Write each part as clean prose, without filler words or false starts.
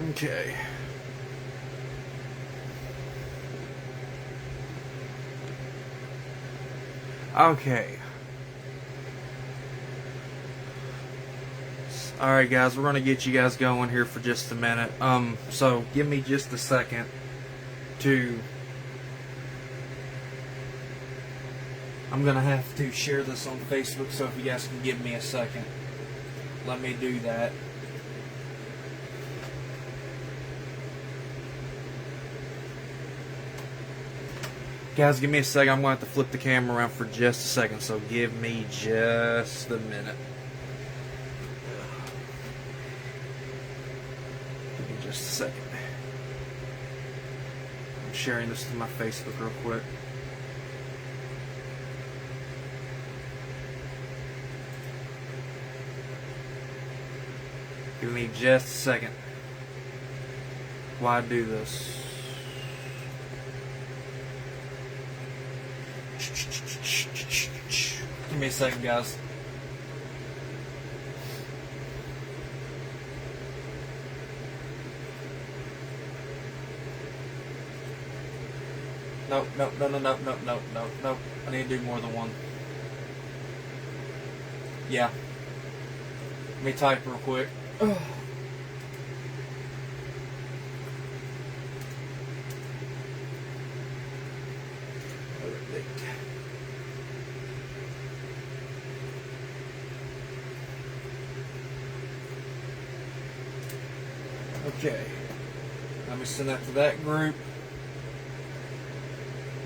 Okay. Okay. Alright guys, we're gonna get you guys going here for just a minute. So give me just a second to... I'm gonna have to share this on Facebook, so if you guys can give me a second, let me do that. Guys, give me a second. I'm going to have to flip the camera around for just a second, so give me just a minute. Give me just a second. I'm sharing this to my Facebook real quick. Give me just a second while I do this. Give me a second, guys. No. I need to do more than one. Yeah. Let me type real quick. Okay, let me send that to that group.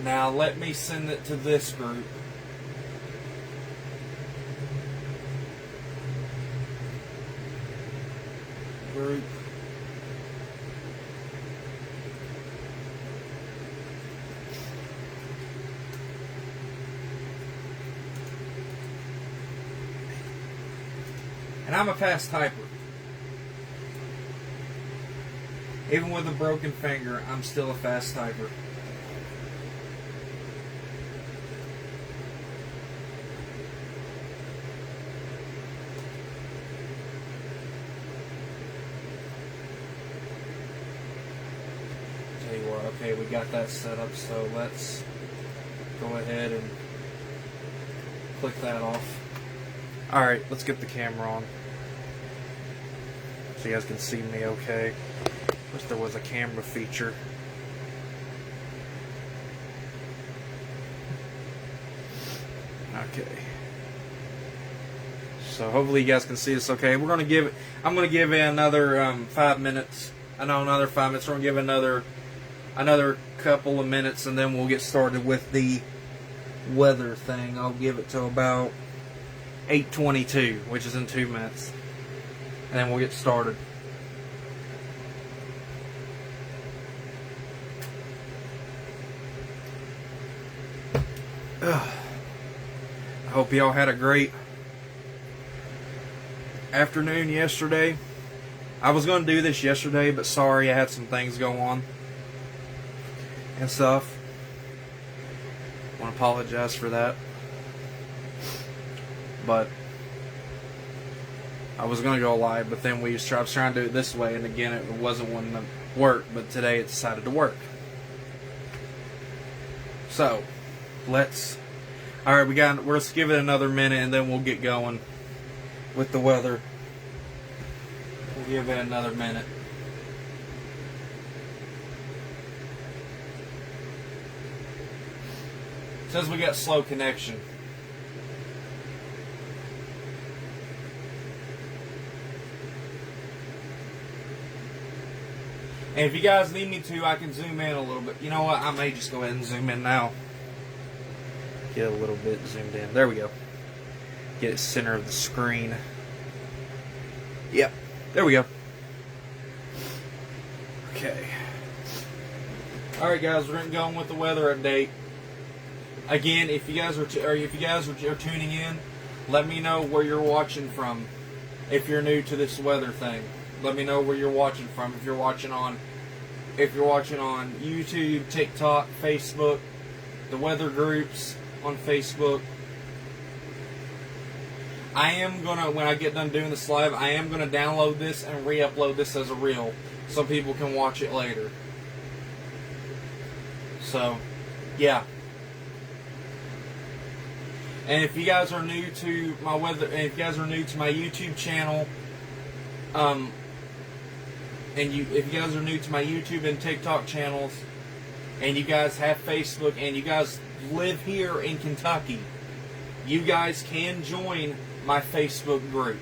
Now let me send it to this group. And I'm a fast typer. Even with a broken finger, I'm still a fast typer. Tell you what, okay, we got that set up, so let's go ahead and click that off. Alright, let's get the camera on so you guys can see me okay. Wish there was a camera feature. Okay. So hopefully you guys can see this okay. I'm gonna give it another 5 minutes. I know another 5 minutes. We're gonna give it another couple of minutes, and then we'll get started with the weather thing. I'll give it to about 8:22, which is in 2 minutes, and then we'll get started. I hope y'all had a great afternoon yesterday. I was going to do this yesterday, but sorry, I had some things go on and stuff. I want to apologize for that. But I was going to go live, but then I was trying to do it this way, and again, it wasn't one that worked, but today it decided to work. So, alright, let's give it another minute, and then we'll get going with the weather. We'll give it another minute. It says we got slow connection. And if you guys need me to, I can zoom in a little bit. You know what? I may just go ahead and zoom in now. Get a little bit zoomed in. There we go. Get it center of the screen. Yep. There we go. Okay. Alright guys, we're going to go on with the weather update. Again, if you guys are tuning in, let me know where you're watching from. If you're new to this weather thing, let me know where you're watching from. If you're watching on YouTube, TikTok, Facebook, the weather groups on Facebook. I am gonna, when I get done doing this live, I am gonna download this and re-upload this as a reel so people can watch it later. So, yeah. And if you guys are new to my if you guys are new to my YouTube channel, if you guys are new to my YouTube and TikTok channels, and you guys have Facebook, and you guys live here in Kentucky, you guys can join my Facebook group.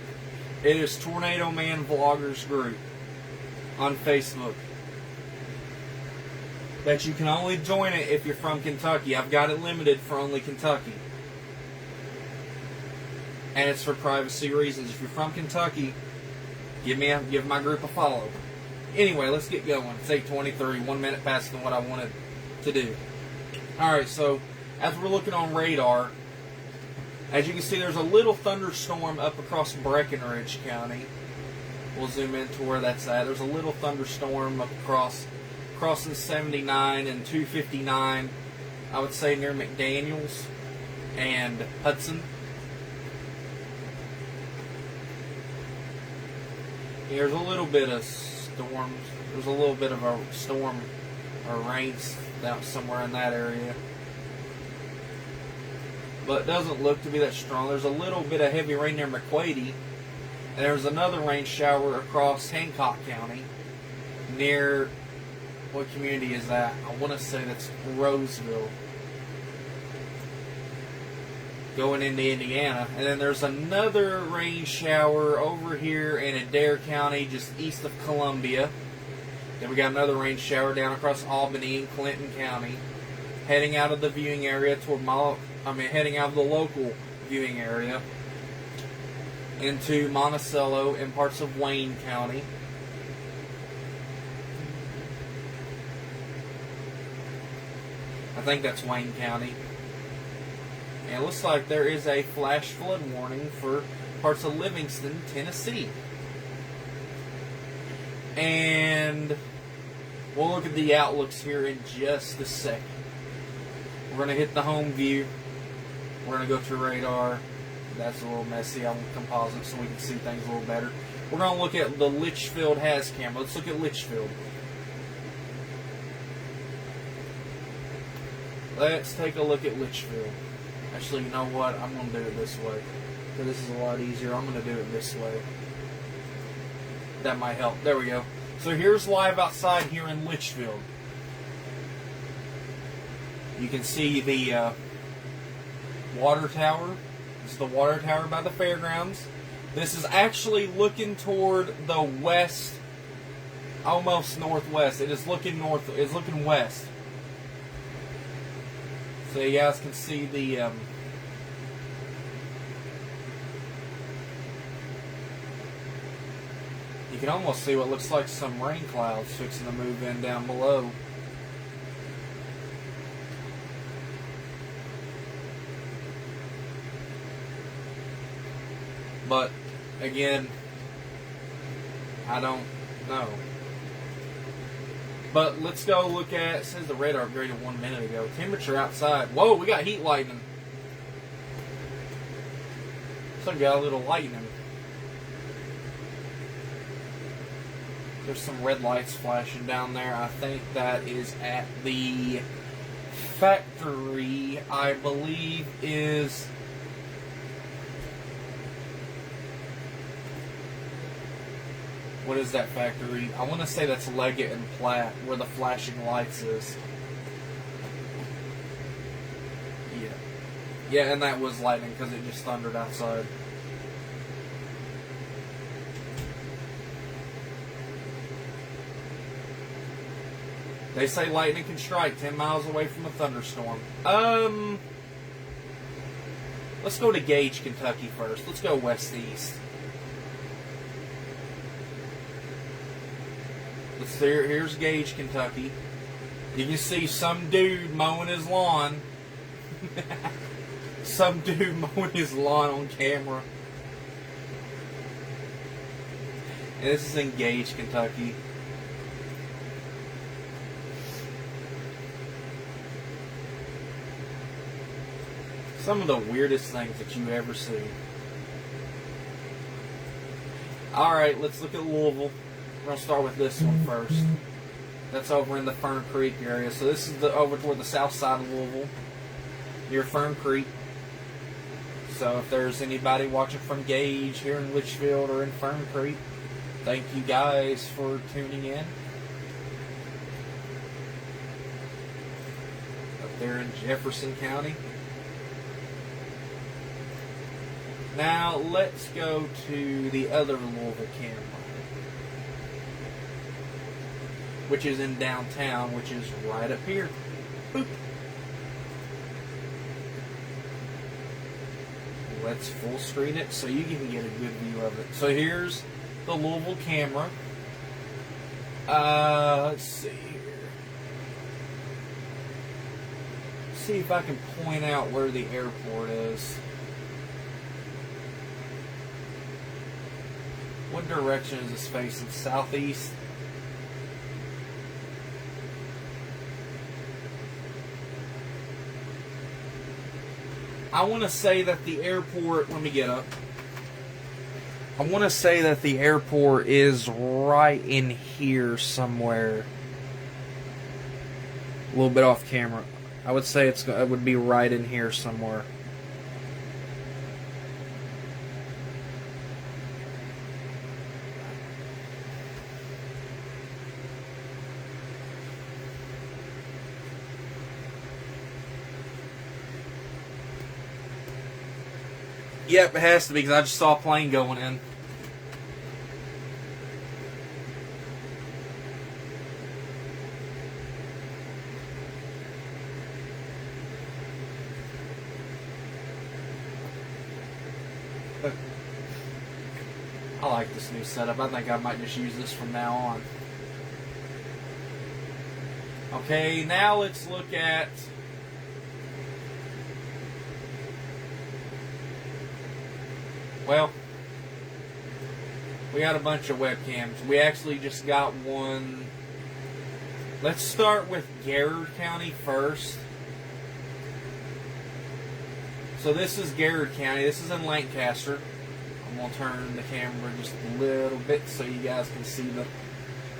It is Tornado Man Vloggers Group on Facebook. But you can only join it if you're from Kentucky. I've got it limited for only Kentucky. And it's for privacy reasons. If you're from Kentucky, give my group a follow. Anyway, let's get going. It's 8:23, 1 minute past than what I wanted to do. Alright, so as we're looking on radar, as you can see, there's a little thunderstorm up across Breckinridge County. We'll zoom in to where that's at. There's a little thunderstorm up crossing 79 and 259, I would say near McDaniels and Hudson. There's a little bit of storms. There's a little bit of a storm or rains down somewhere in that area. But it doesn't look to be that strong. There's a little bit of heavy rain near McQuady. And there's another rain shower across Hancock County near, what community is that? I want to say that's Roseville, going into Indiana. And then there's another rain shower over here in Adair County, just east of Columbia. Then we got another rain shower down across Albany and Clinton County, heading out of the viewing area toward heading out of the local viewing area into Monticello and parts of Wayne County. I think that's Wayne County. And it looks like there is a flash flood warning for parts of Livingston, Tennessee. And we'll look at the outlooks here in just a second. We're going to hit the home view. We're going to go to radar. That's a little messy on composite so we can see things a little better. We're going to look at the Litchfield has camera. Let's look at Litchfield. Let's take a look at Litchfield. Actually, you know what? I'm going to do it this way. Because this is a lot easier. I'm going to do it this way. That might help. There we go. So here's live outside here in Litchfield. You can see the water tower. This is the water tower by the fairgrounds. This is actually looking toward the west, almost northwest. It is looking north. It's looking west. So you guys can see the you can almost see what looks like some rain clouds fixing to move in down below. But again, I don't know. But let's go look at, it says the radar upgraded 1 minute ago. Temperature outside. Whoa, we got heat lightning. So we got a little lightning. There's some red lights flashing down there. I think that is at the factory, I believe is... What is that factory? I want to say that's Leggett and Platt, where the flashing lights is. Yeah. Yeah, and that was lightning because it just thundered outside. They say lightning can strike 10 miles away from a thunderstorm. Let's go to Gage, Kentucky first. Let's go west-east. Here's Gage, Kentucky. You can see some dude mowing his lawn. Some dude mowing his lawn on camera. And this is in Gage, Kentucky. Some of the weirdest things that you ever see. Alright, let's look at Louisville. We're going to start with this one first. That's over in the Fern Creek area. So this is over toward the south side of Louisville, near Fern Creek. So if there's anybody watching from Gage here in Litchfield or in Fern Creek, thank you guys for tuning in. Up there in Jefferson County. Now let's go to the other Louisville camera, which is in downtown, which is right up here. Boop. Let's full screen it so you can get a good view of it. So here's the Louisville camera. Let's see here. See if I can point out where the airport is. What direction is this facing? Southeast? I want to say that the airport, let me get up. I want to say that the airport is right in here somewhere. A little bit off camera. I would say it would be right in here somewhere. Yep, it has to be because I just saw a plane going in. I like this new setup. I think I might just use this from now on. Okay, now let's look at... Well, we got a bunch of webcams. We actually just got one. Let's start with Garrard County first. So this is Garrard County. This is in Lancaster. I'm going to turn the camera just a little bit so you guys can see the...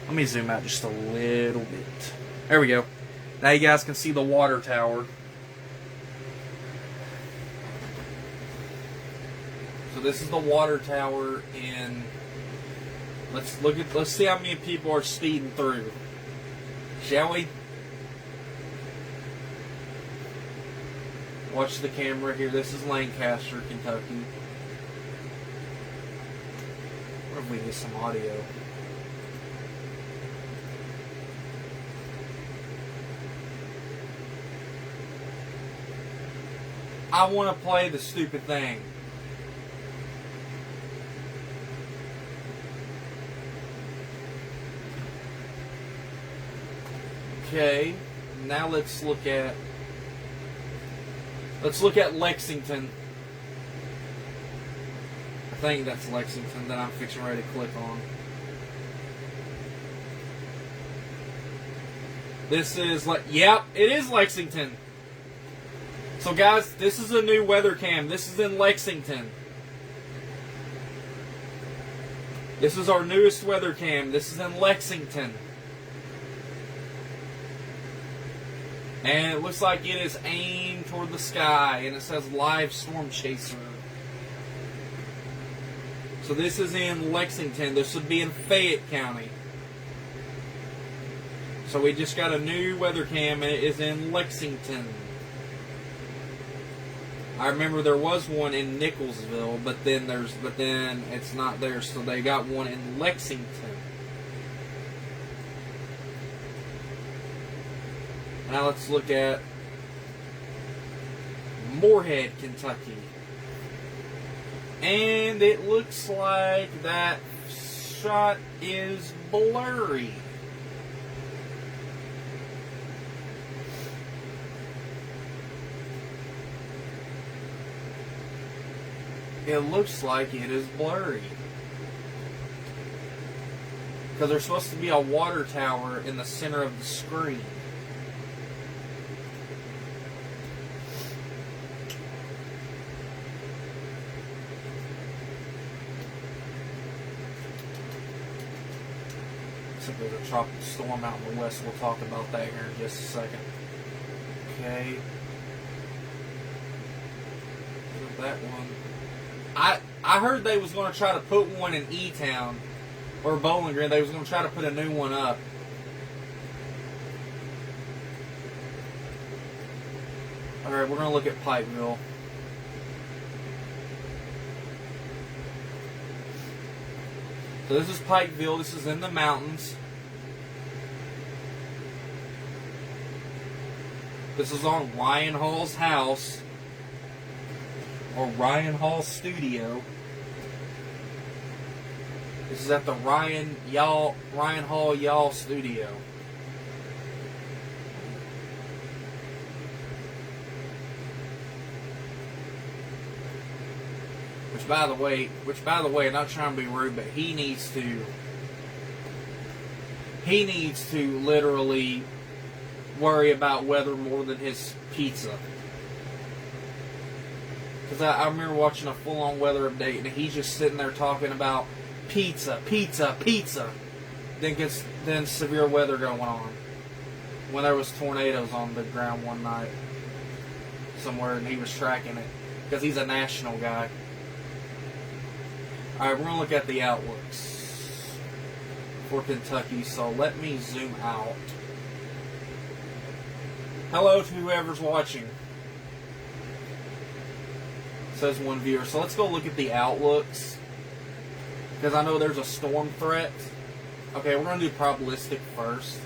Let me zoom out just a little bit. There we go. Now you guys can see the water tower. So this is the water tower in... Let's see how many people are speeding through. Shall we? Watch the camera here. This is Lancaster, Kentucky. What if we get some audio? I want to play the stupid thing. Okay, now let's look at Lexington. I think that's Lexington that I'm fixing ready to click on. This is yep, it is Lexington. So guys, this is a new weather cam. This is in Lexington. This is our newest weather cam. This is in Lexington. And it looks like it is aimed toward the sky, and it says live storm chaser. So this is in Lexington. This would be in Fayette County. So we just got a new weather cam, and it is in Lexington. I remember there was one in Nicholsville, but then it's not there. So they got one in Lexington. Now let's look at Moorhead, Kentucky. And it looks like that shot is blurry. It looks like it is blurry. Because there's supposed to be a water tower in the center of the screen. like there's a tropical storm out in the west. We'll talk about that here in just a second. Okay. That one. I heard they was going to try to put one in E-Town or Bowling Green. They was going to try to put a new one up. Alright, we're going to look at Pikeville. So this is Pikeville. This is in the mountains. This is on Ryan Hall's house. Or Ryan Hall studio. This is at the Ryan Hall Y'all studio. Which by the way, not trying to be rude, but he needs to literally worry about weather more than his pizza. Because I remember watching a full-on weather update, and he's just sitting there talking about pizza. Then severe weather going on. When there was tornadoes on the ground one night somewhere, and he was tracking it. Because he's a national guy. Alright, we're going to look at the outlooks for Kentucky, so let me zoom out. Hello to whoever's watching. Says one viewer. So let's go look at the outlooks. Because I know there's a storm threat. Okay, we're going to do probabilistic first.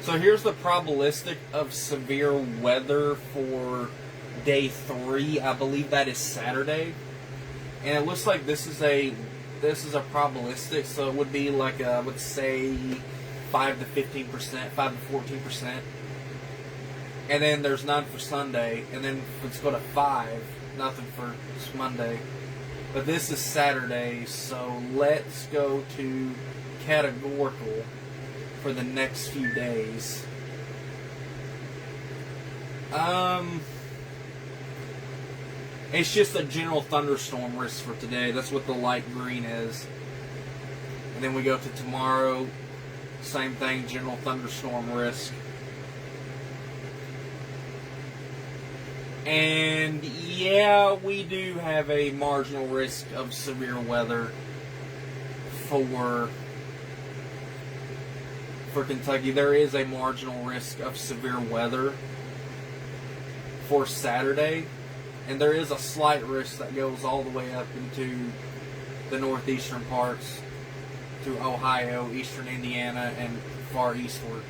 So here's the probabilistic of severe weather for day 3. I believe that is Saturday. And it looks like this is a probabilistic, so it would be like I would say 5 to 15%, 5 to 14%. And then there's none for Sunday, and then let's go to 5, nothing for Monday. But this is Saturday, so let's go to categorical for the next few days. It's just a general thunderstorm risk for today. That's what the light green is. And then we go to tomorrow. Same thing, general thunderstorm risk. And yeah, we do have a marginal risk of severe weather for Kentucky. There is a marginal risk of severe weather for Saturday. And there is a slight risk that goes all the way up into the northeastern parts to Ohio, eastern Indiana, and far eastward.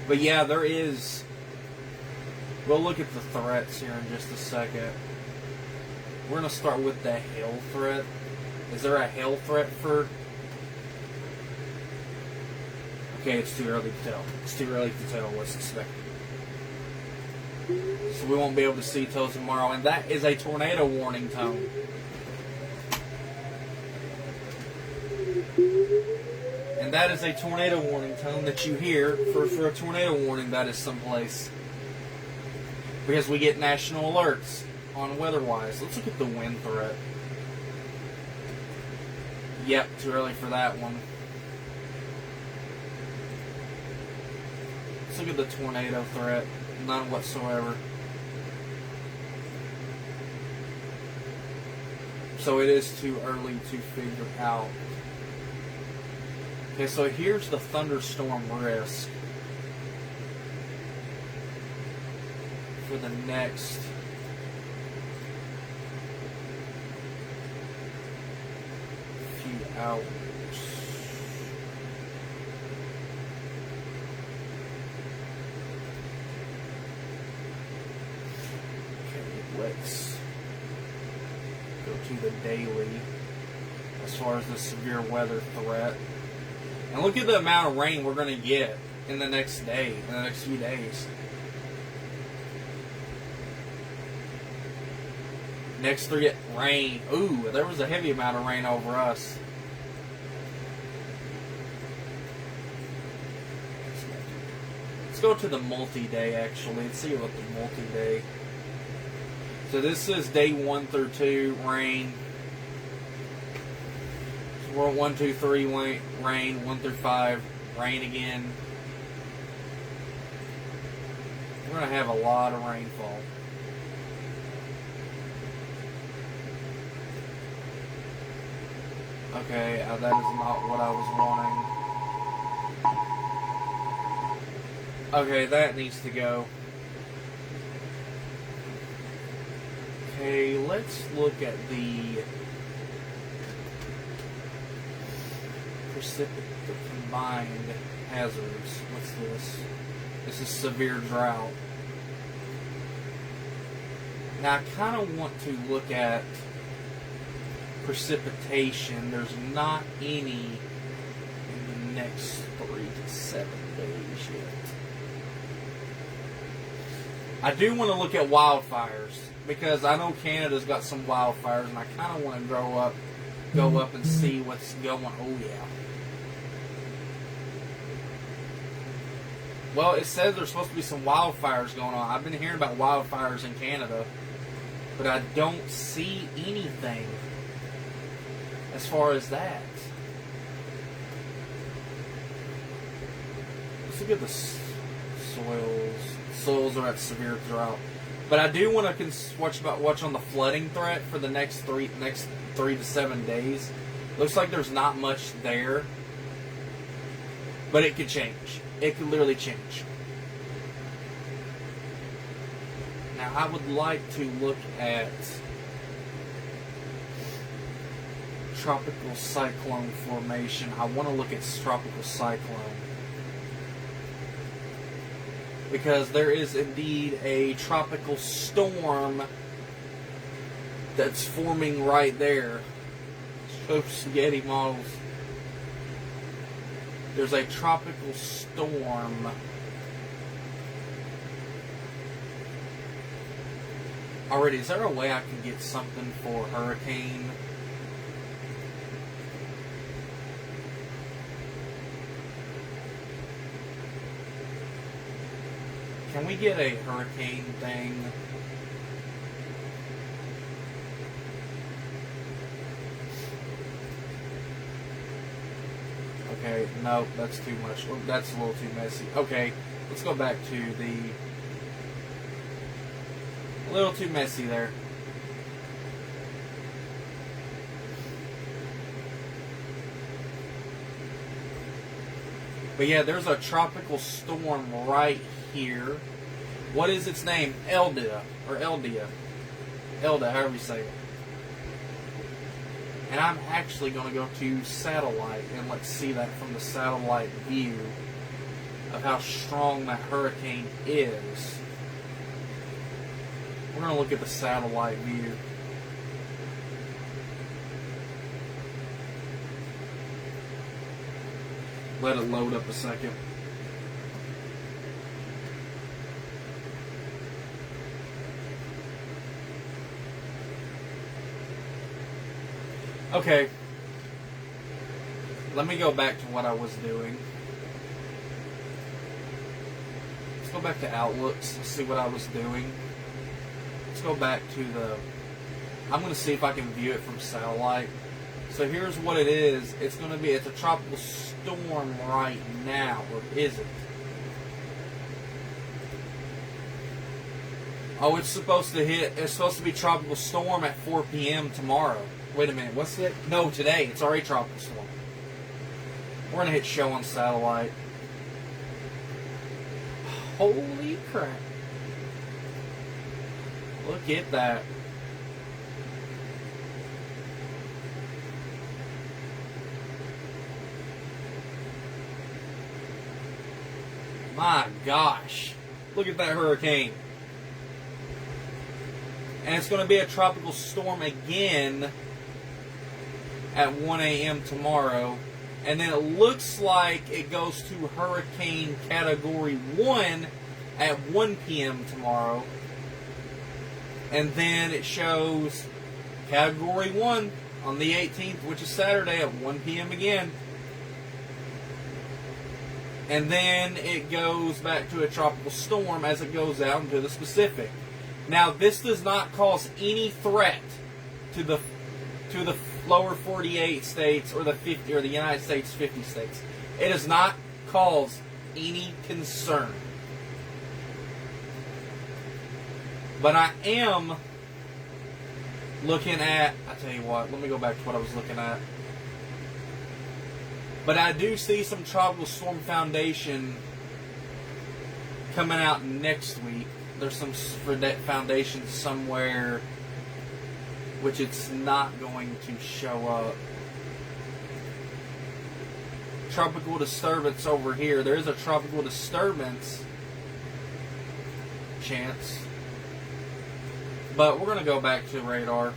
But yeah, there is. We'll look at the threats here in just a second. We're going to start with the hail threat. Is there a hail threat for... Okay, it's too early to tell. It's too early to tell what's expected. So we won't be able to see till tomorrow. And that is a tornado warning tone. And that is a tornado warning tone that you hear for a tornado warning that is someplace. Because we get national alerts on weather-wise. Let's look at the wind threat. Yep, too early for that one. Let's look at the tornado threat. None whatsoever. So it is too early to figure out. Okay, so here's the thunderstorm risk for the next few hours. Let's go to the daily as far as the severe weather threat. And look at the amount of rain we're going to get in the next day, in the next few days. Next 3 rain. Ooh, there was a heavy amount of rain over us. Let's go to the multi-day actually. Let's see what the multi-day. So this is day 1 through 2, rain. we're 1, 2, 3 rain, 1 through 5 rain again. We're going to have a lot of rainfall. Okay, that is not what I was wanting. Okay, that needs to go. Okay, let's look at the combined hazards. What's this? This is severe drought. Now, I kind of want to look at precipitation. There's not any in the next 3 to 7 days yet. I do want to look at wildfires because I know Canada's got some wildfires, and I kind of want to go up and see what's going on. Oh yeah. Well, it says there's supposed to be some wildfires going on. I've been hearing about wildfires in Canada, but I don't see anything as far as that. Let's look at the soils. Soils are at severe drought. But I do want to watch on the flooding threat for the next 3 to 7 days. Looks like there's not much there, but it could change. It could literally change. Now, I would like to look at tropical cyclone formation. I want to look at tropical cyclone because there is indeed a tropical storm that's forming right there. Show spaghetti models. There's a tropical storm. Already, is there a way I can get something for hurricane? Can we get a hurricane thing? Okay, no, that's too much. That's a little too messy. Okay, let's go back to the... A little too messy there. But yeah, there's a tropical storm right here. What is its name? Elda, or Eldia. Elda, however you say it. And I'm actually going to go to satellite and let's see that from the satellite view of how strong that hurricane is. We're going to look at the satellite view. Let it load up a second. Okay. Let me go back to what I was doing. Let's go back to Outlooks and see what I was doing. Let's go back to the... I'm going to see if I can view it from satellite. So here's what it is. It's going to be... It's a tropical storm right now. Or is it? Oh, it's supposed to hit... It's supposed to be tropical storm at 4 p.m. tomorrow. Wait a minute. What's it? No, today. It's already tropical storm. We're going to hit show on satellite. Holy crap. Look at that. My gosh. Look at that hurricane. And it's going to be a tropical storm again at 1 a.m. tomorrow. And then it looks like it goes to Hurricane Category 1 at 1 p.m. tomorrow. And then it shows Category 1 on the 18th, which is Saturday at 1 p.m. again. And then it goes back to a tropical storm as it goes out into the Pacific. Now, this does not cause any threat to the lower 48 states or the 50 or the United States 50 states. It does not cause any concern. But I am looking at, I tell you what, let me go back to what I was looking at. But I do see some Tropical Storm Foundation coming out next week. There's some foundation somewhere which it's not going to show up. Tropical disturbance over here. There is a tropical disturbance chance. But we're going to go back to radar.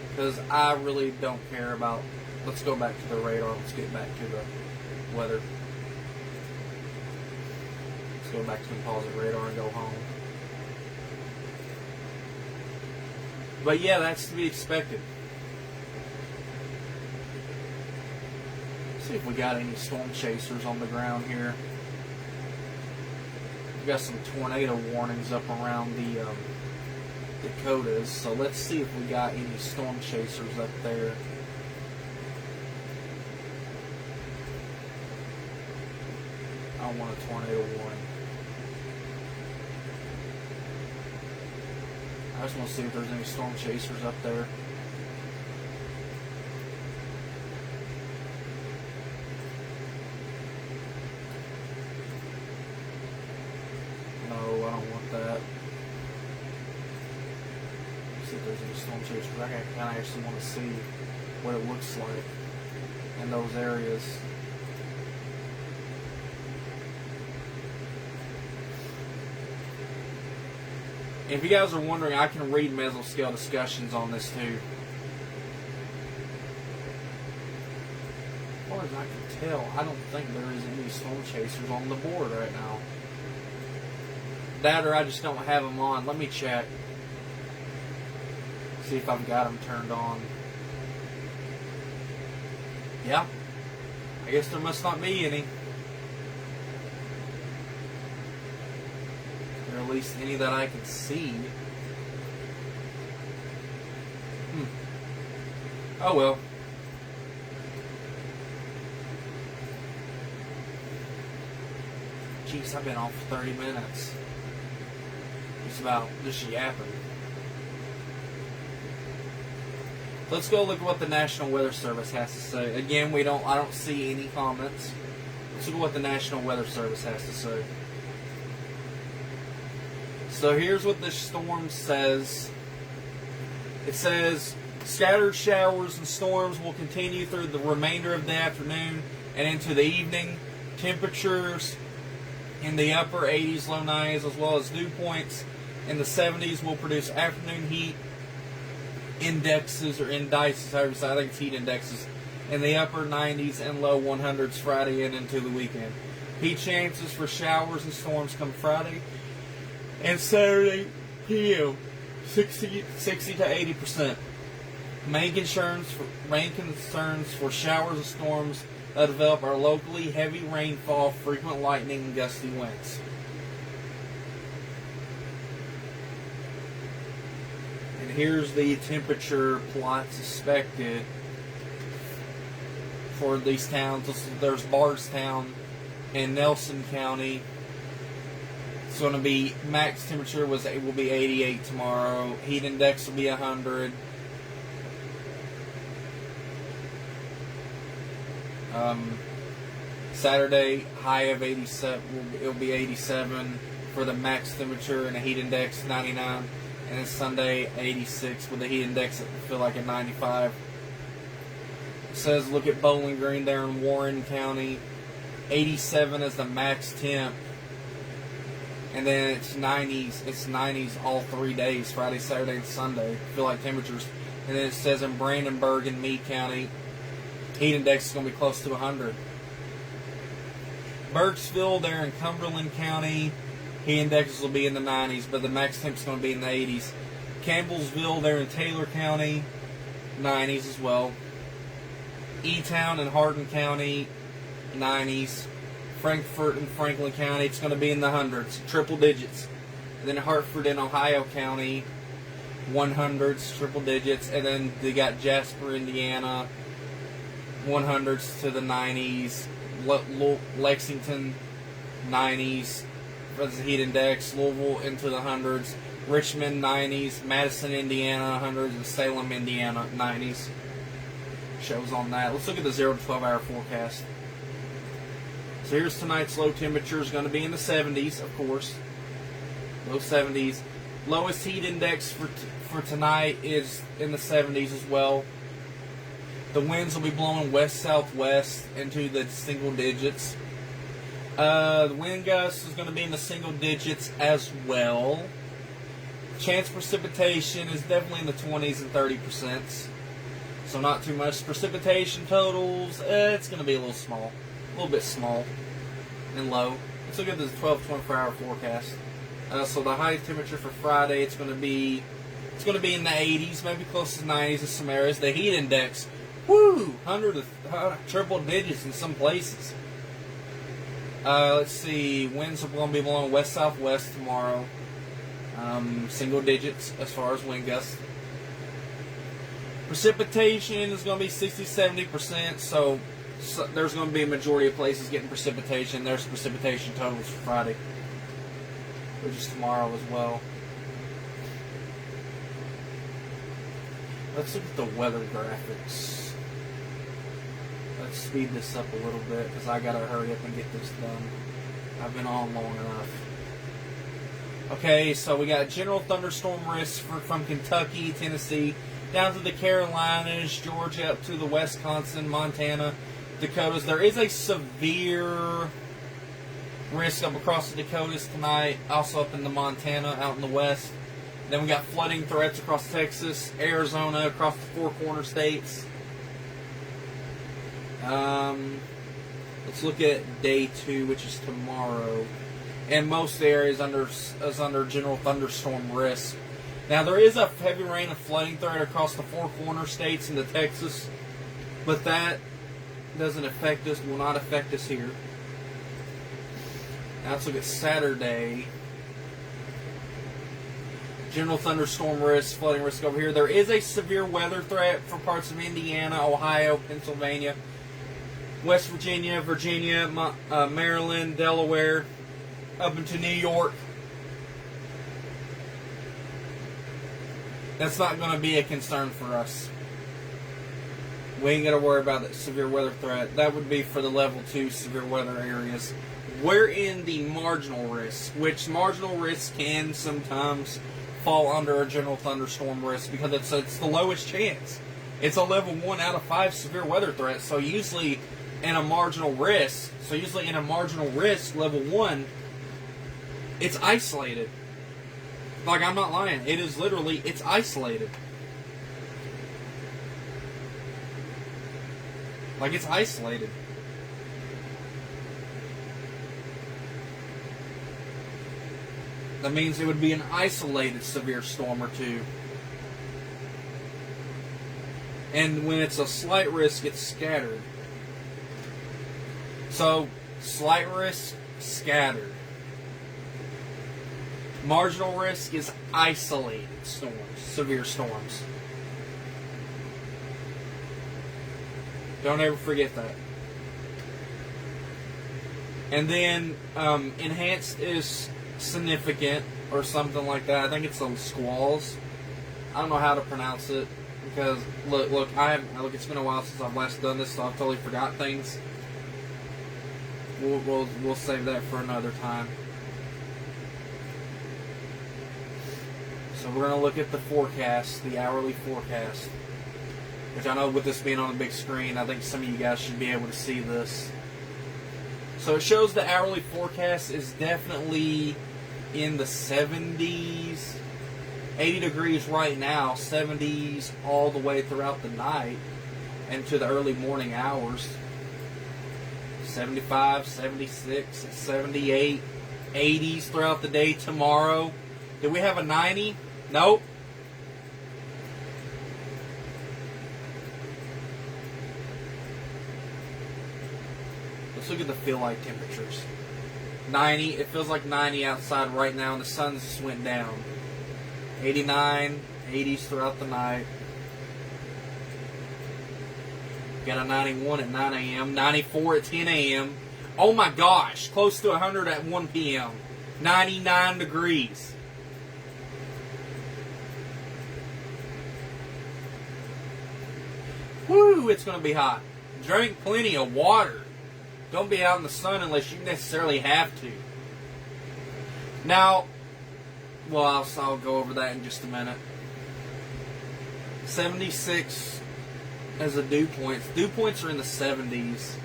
Because I really don't care about... Let's go back to the radar. Let's get back to the weather. Let's go back to composite radar and go home. But yeah, that's to be expected. See if we got any storm chasers on the ground here. We got some tornado warnings up around the Dakotas, so let's see if we got any storm chasers up there. I don't want a tornado warning. I just want to see if there's any storm chasers up there. No, I don't want that. See if there's any storm chasers. I kind of actually want to see what it looks like in those areas. If you guys are wondering, I can read mesoscale discussions on this too. As far as I can tell, I don't think there is any storm chasers on the board right now. That or I just don't have them on. Let me check. See if I've got them turned on. Yeah. I guess there must not be any. Or at least any that I can see. Oh well. Jeez, I've been off for 30 minutes. It's about just yapping. Let's go look at what the National Weather Service has to say. Again, I don't see any comments. Let's look at what the National Weather Service has to say. So here's what this storm says. It says, scattered showers and storms will continue through the remainder of the afternoon and into the evening. Temperatures in the upper 80s, low 90s, as well as dew points in the 70s will produce afternoon heat indexes or indices, however you say. I think it's heat indexes in the upper 90s and low 100s Friday and into the weekend. Heat chances for showers and storms come Friday and Saturday PM, 60 to 80%. Main concerns for showers and storms that develop are locally heavy rainfall, frequent lightning, and gusty winds. And here's the temperature plots expected for these towns. There's Bardstown in Nelson County. It's going to be, max temperature will be 88 tomorrow. Heat index will be 100. Saturday, high of 87. It'll be 87 for the max temperature and a heat index 99. And then Sunday, 86 with a heat index that will feel like a 95. It says look at Bowling Green there in Warren County. 87 is the max temp. And then it's 90s. It's 90s all 3 days, Friday, Saturday, and Sunday. Feel like temperatures. And then it says in Brandenburg and Meade County, heat index is going to be close to 100. Burkesville there in Cumberland County, heat indexes will be in the 90s, but the max temp is going to be in the 80s. Campbellsville there in Taylor County, 90s as well. E-Town in Hardin County, 90s. Frankfort and Franklin County, it's going to be in the hundreds, triple digits. And then Hartford in Ohio County, 100s, triple digits, and then they got Jasper, Indiana, 100s to the 90s, Lexington, 90s, for the heat index, Louisville into the 100s, Richmond, 90s, Madison, Indiana, 100s, and Salem, Indiana, 90s. Shows on that. Let's look at the 0 to 12 hour forecast. So here's tonight's low temperature is going to be in the 70s, of course. Low 70s. Lowest heat index for tonight is in the 70s as well. The winds will be blowing west-southwest into the single digits. The wind gust is going to be in the single digits as well. Chance precipitation is definitely in the 20s and 30%. So not too much. Precipitation totals, it's going to be a little small. A little bit small and low. Let's look at the 12 to 24-hour forecast. So the high temperature for Friday, it's going to be in the 80s, maybe close to 90s in some areas. The heat index, woo, triple digits in some places. Let's see, winds are going to be blowing west-southwest tomorrow. Single digits as far as wind gusts. Precipitation is going to be 60-70%, so there's going to be a majority of places getting precipitation. There's precipitation totals for Friday, which is tomorrow as well. Let's look at the weather graphics. Let's speed this up a little bit because I gotta hurry up and get this done. I've been on long enough. Okay, so we got general thunderstorm risk from Kentucky, Tennessee, down to the Carolinas, Georgia, up to the Wisconsin, Montana, Dakotas. There is a severe risk up across the Dakotas tonight, also up in the Montana, out in the west. Then we got flooding threats across Texas, Arizona, across the Four Corner states. Let's look at day 2, which is tomorrow. And most areas is under general thunderstorm risk. Now there is a heavy rain and flooding threat across the Four Corner states into Texas, but that doesn't affect us, will not affect us here. Now let's look at Saturday. General thunderstorm risk, flooding risk over here. There is a severe weather threat for parts of Indiana, Ohio, Pennsylvania, West Virginia, Maryland, Delaware, up into New York. That's not going to be a concern for us. We ain't got to worry about that severe weather threat. That would be for the level 2 severe weather areas. We're in the marginal risk, which marginal risk can sometimes fall under a general thunderstorm risk because it's the lowest chance. It's a level 1 out of 5 severe weather threat. So usually in a marginal risk, level 1, it's isolated. Like, I'm not lying. It is literally, it's isolated. Like, it's isolated. That means it would be an isolated severe storm or two. And when it's a slight risk, it's scattered. So, slight risk, scattered. Marginal risk is isolated storms, severe storms. Don't ever forget that. And then enhanced is significant or something like that. I think it's some squalls. I don't know how to pronounce it because look, it's been a while since I've last done this, so I've totally forgot things. We'll save that for another time. So we're going to look at the forecast, the hourly forecast, which I know with this being on the big screen, I think some of you guys should be able to see this. So it shows the hourly forecast is definitely in the 70s, 80 degrees right now, 70s all the way throughout the night and to the early morning hours. 75, 76, 78, 80s throughout the day tomorrow. Did we have a 90? Nope. Let's look at the feel-like temperatures. 90, it feels like 90 outside right now, and the sun just went down. 89, 80s throughout the night. Got a 91 at 9 a.m., 94 at 10 a.m. Oh my gosh, close to 100 at 1 p.m. 99 degrees. Woo, it's going to be hot. Drink plenty of water. Don't be out in the sun unless you necessarily have to. Now, well, I'll go over that in just a minute. 76 as a dew points. Dew points are in the 70s.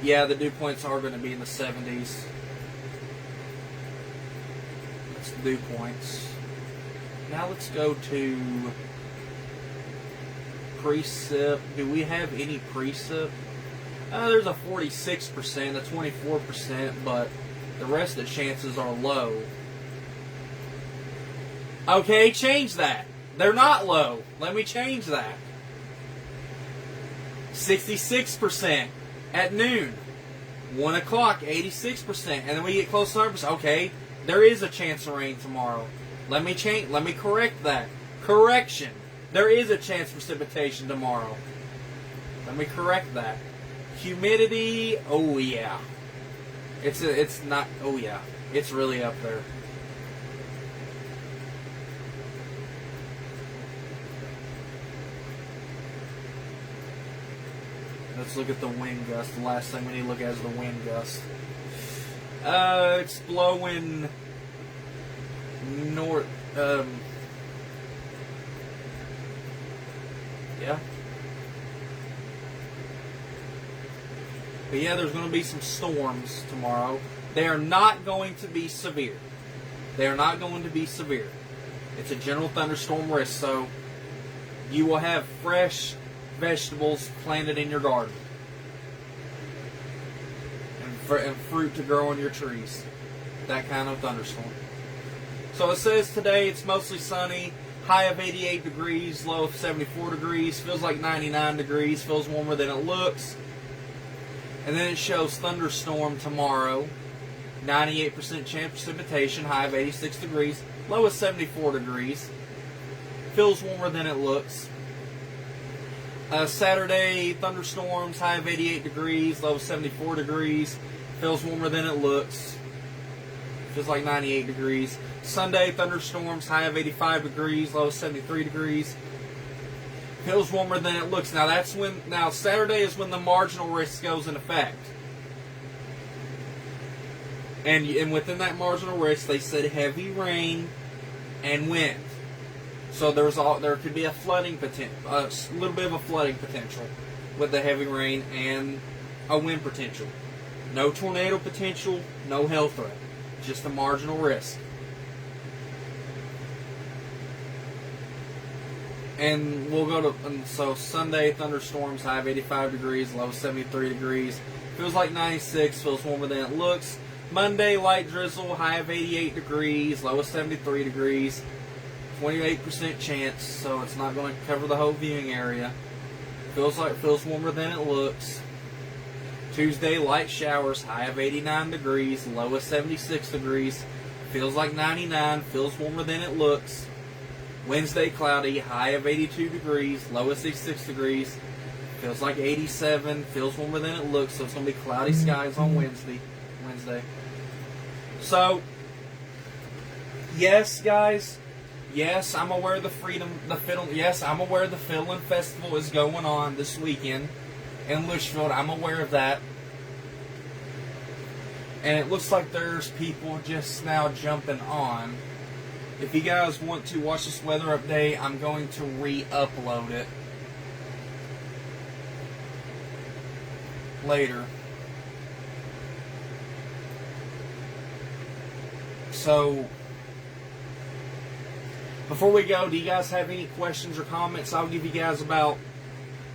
Yeah, the dew points are going to be in the 70s. That's the dew points. Now let's go to precip. Do we have any precip? There's a 46%, a 24%, but the rest of the chances are low. Okay, change that. They're not low. Let me change that. 66% at noon. 1 o'clock, 86%. And then we get close to 100%. Okay, there is a chance of rain tomorrow. Let me correct that. Correction. There is a chance of precipitation tomorrow. Let me correct that. Humidity, oh yeah. It's not, oh yeah. It's really up there. Let's look at the wind gust. The last thing we need to look at is the wind gust. It's blowing north. Yeah. But yeah, there's going to be some storms tomorrow. They are not going to be severe. They are not going to be severe. It's a general thunderstorm risk, so you will have fresh vegetables planted in your garden and fruit to grow on your trees. That kind of thunderstorm. So it says today it's mostly sunny, high of 88 degrees, low of 74 degrees, feels like 99 degrees, feels warmer than it looks. And then it shows thunderstorm tomorrow, 98% chance of precipitation, high of 86 degrees, low of 74 degrees, feels warmer than it looks. Saturday, thunderstorms, high of 88 degrees, low of 74 degrees. Feels warmer than it looks. Feels like 98 degrees. Sunday, thunderstorms, high of 85 degrees, low of 73 degrees. Feels warmer than it looks. Now Saturday is when the marginal risk goes in effect. And within that marginal risk, they said heavy rain and wind. So there could be a flooding potential, a little bit of a flooding potential with the heavy rain and a wind potential. No tornado potential, no hail threat, just a marginal risk. And we'll go to, so Sunday, thunderstorms, high of 85 degrees, low of 73 degrees. Feels like 96, feels warmer than it looks. Monday, light drizzle, high of 88 degrees, low of 73 degrees. 28% chance, so it's not going to cover the whole viewing area. Feels warmer than it looks. Tuesday, light showers, high of 89 degrees, low of 76 degrees. Feels like 99, feels warmer than it looks. Wednesday, cloudy, high of 82 degrees, low of 66 degrees. Feels like 87, feels warmer than it looks, so it's going to be cloudy skies on Wednesday. So, yes, guys. Yes, I'm aware the Fiddling Festival is going on this weekend in Litchfield. I'm aware of that. And it looks like there's people just now jumping on. If you guys want to watch this weather update, I'm going to re-upload it later. So, before we go, do you guys have any questions or comments? I'll give you guys about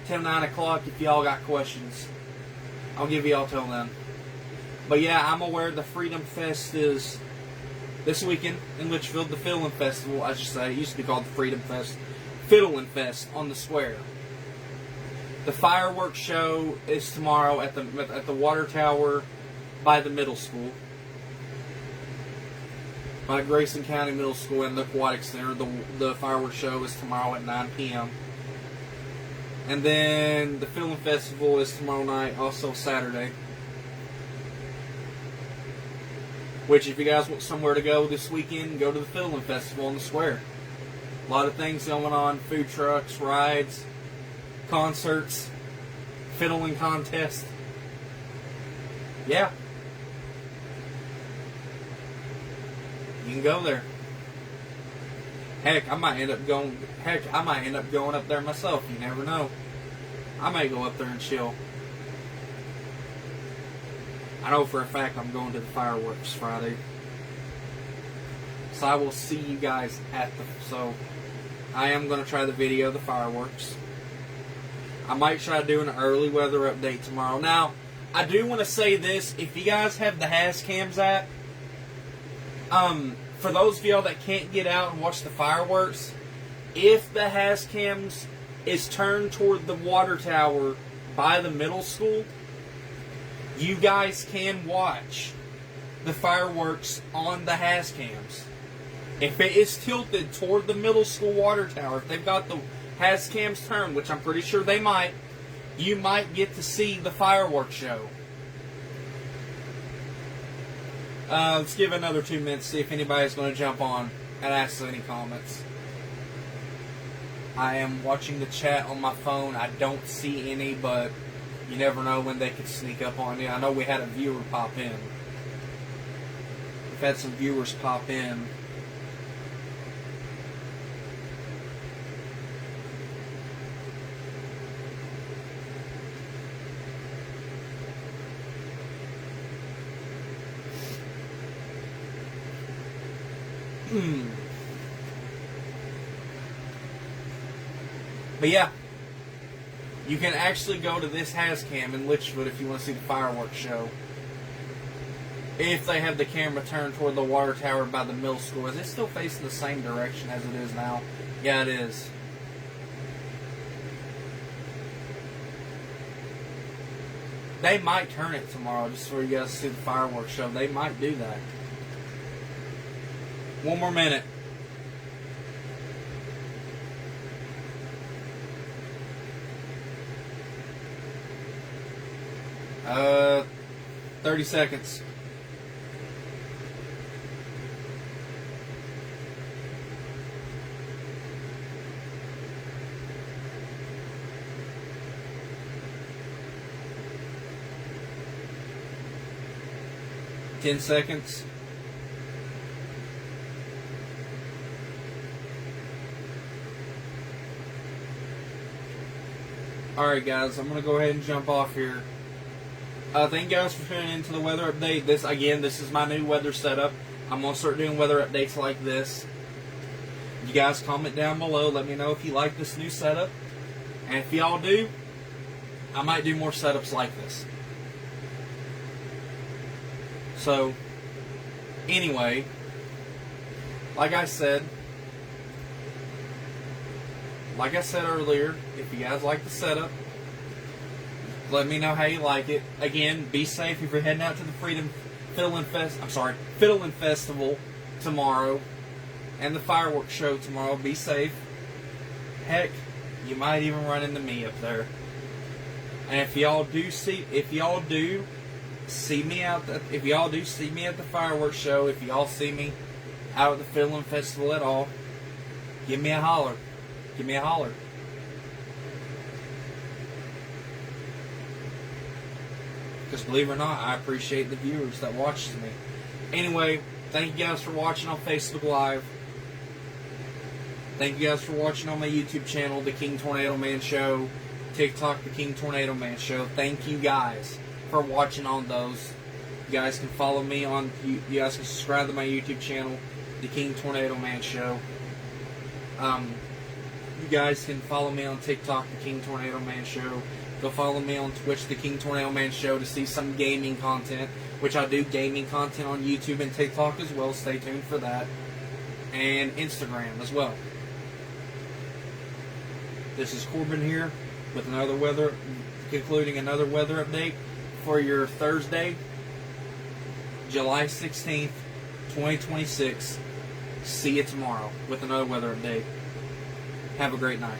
9 o'clock if y'all got questions. I'll give y'all till then. But yeah, I'm aware the Freedom Fest is this weekend in Litchfield. The Fiddling Festival, I should say. It used to be called the Freedom Fest. Fiddling Fest on the square. The fireworks show is tomorrow at the water tower by the middle school. by Grayson County Middle School and the Aquatic Center. The fireworks show is tomorrow at 9 p.m. And then the Film Festival is tomorrow night, also Saturday. Which, if you guys want somewhere to go this weekend, go to the Film Festival in the square. A lot of things going on, food trucks, rides, concerts, fiddling contest. Yeah. You can go there. Heck, I might end up going up there myself. You never know. I may go up there and chill. I know for a fact I'm going to the fireworks Friday. So I will see you guys so I am going to try the video of the fireworks. I might try to do an early weather update tomorrow. Now, I do want to say this. If you guys have the Hascams app, for those of y'all that can't get out and watch the fireworks, if the Hascams is turned toward the water tower by the middle school, you guys can watch the fireworks on the Hascams. If it is tilted toward the middle school water tower, if they've got the Hascams turned, which I'm pretty sure they might, you might get to see the fireworks show. Let's give another 2 minutes, see if anybody's going to jump on and ask any comments. I am watching the chat on my phone. I don't see any, but you never know when they could sneak up on you. I know we had a viewer pop in. We've had some viewers pop in. But yeah, you can actually go to this Hascam in Litchfield if you want to see the fireworks show. If they have the camera turned toward the water tower by the middle school. Is it still facing the same direction as it is now? Yeah, it is. They might turn it tomorrow just for you guys to see the fireworks show. They might do that. One more minute. Uh, 30 seconds. Ten seconds. Alright guys, I'm going to go ahead and jump off here. Thank you guys for tuning into the weather update. This is my new weather setup. I'm going to start doing weather updates like this. You guys comment down below. Let me know if you like this new setup. And if y'all do, I might do more setups like this. So, anyway, like I said earlier, if you guys like the setup, let me know how you like it. Again, be safe if you're heading out to the Fiddling Festival tomorrow and the fireworks show tomorrow. Be safe. Heck, you might even run into me up there. And if y'all do see me at the fireworks show, if y'all see me out at the Fiddling Festival at all, give me a holler. Give me a holler. Because believe it or not, I appreciate the viewers that watches me. Anyway, thank you guys for watching on Facebook Live. Thank you guys for watching on my YouTube channel, The King Tornado Man Show. TikTok, The King Tornado Man Show. Thank you guys for watching on those. You guys can follow me on, you guys can subscribe to my YouTube channel, The King Tornado Man Show. You guys can follow me on TikTok, The King Tornado Man Show. Go follow me on Twitch, The King Tornado Man Show, to see some gaming content, which I do gaming content on YouTube and TikTok as well. Stay tuned for that. And Instagram as well. This is Corbin here with concluding another weather update for your Thursday, July 16th, 2026. See you tomorrow with another weather update. Have a great night.